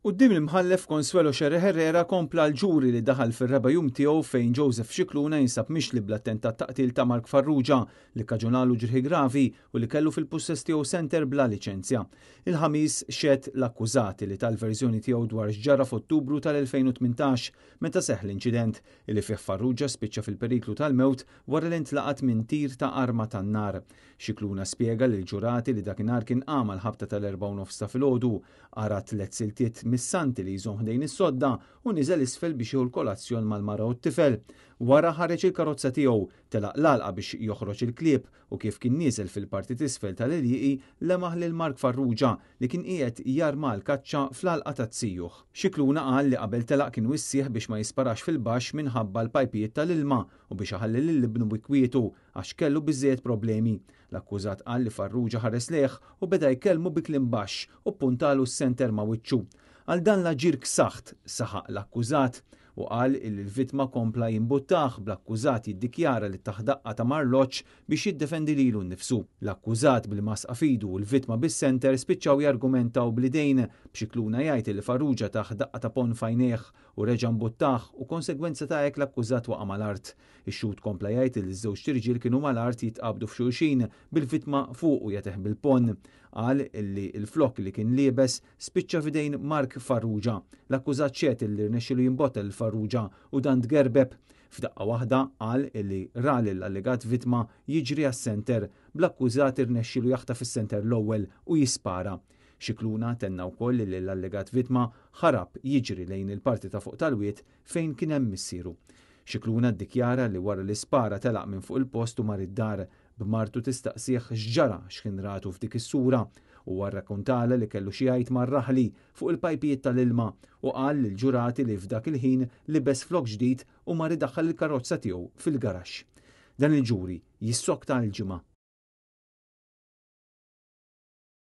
Quddiem il-mħallef Consuelo Xerri Herrera kompla l-ġuri li daħal fir-reba' jum tiegħu fejn Joseph Scicluna jinsab mixli bl-attentat taqtil ta' Mark Farrugia li kkaġunalu ġrieħi gravi u li kellu fil-possess tiegħu senter bla liċenzja. Il-ħamis xedt l-akkużati li tal-verżjoni tiegħu dwar x'ġara f'Ottubru tal-2018 meta seħħ l-inċident illi fih Farrugia spiċċa fil-periklu tal-mewt wara li ntlaqat minn tir ta' arma tan-nar. Scicluna spjega lil ġurati li dakinhar kien qam l-ħabta tal-4:30 ta' filgħodu, ara 3 siltiet missanti li jżomm ħdejn is-sodda u niżel isfel biex jieħu l-kolazzjon mal-mara u t-tifel. Wara ħareġ il-karozza tiegħu telaq l-għalqa biex joħroġ il-klieb u kif kien nieżel fil-parti t'isfel tal-Iljiqi lemaħ lil Mark Farrugia li kien qiegħed jarma l-kaċċa fl-għalqa tat-tsijjuħ. Scicluna qal li qabel telaq kien wissieħ biex ma jisparax fil-baxx minħabba l-pajpijiet tal-ilma u biex iħalli lill-ibnu bikwietu għax kellu biżżejjed problemi. L-akkużat qal li Farrugia ħares lejh u beda jkellmu bi kliem baxx u puntalu s-senter ma' wiċċu. Għal dan l-aġir ksaħt saħaq l-akkużat u qal li l-vittma kompla jimbuttaħ bl-akkużat jiddikjara li taħdaqqa ta' marloċ biex jiddefendi lilu nnifsu. L-akkużat bil-masqa fidu u l-vittma bis-senter spiċċaw jargumentaw b'lidejn b'Xicluna jgħid li Farrugia taħdaqqa ta' pon fajnejh u reġa' mbuttaħ u konsegwenza ta' hekk l-akkużat waqa' mal-art. Ix-xhud kompla jgħid li ż-żewġ tirġiel kienu mal-art jitqabdu f'xulxin bil-vittma fuq u jateħ bil-pon. Qal illi l-flokk li kien liebes spiċċa f'idejn Mark Farrugia. L-akkużat ċed illi rnexxielu jimbotta l Farrugia u dan tgerbeb. F'daqqa waħda qal illi ra l-allegat vittma jiġri għas-senter bl-akkużat irnexxielu jaħtaf is-senter l-ewwel u jispara. Scicluna tenna wkoll li l-allegat vittma ħarab jiġri lejn il-parti ta' fuq tal-wiet fejn kien hemm missieru. Scicluna ddikjara li wara l-ispara telaq minn fuq il-post u mar id-dar b'martu tistaqsih x'ġara x'kien ratu f'dik is-sura u rrakkuntala li kellu xi jgħid mar-raħli fuq il-pajpijiet tal-ilma u qal lill-ġurati li f'dak il-ħin libes flok ġdid u mar idaħħal il-karozza tiegħu fil-garaxx. Dan il-ġuri jissokta l-ġimgħa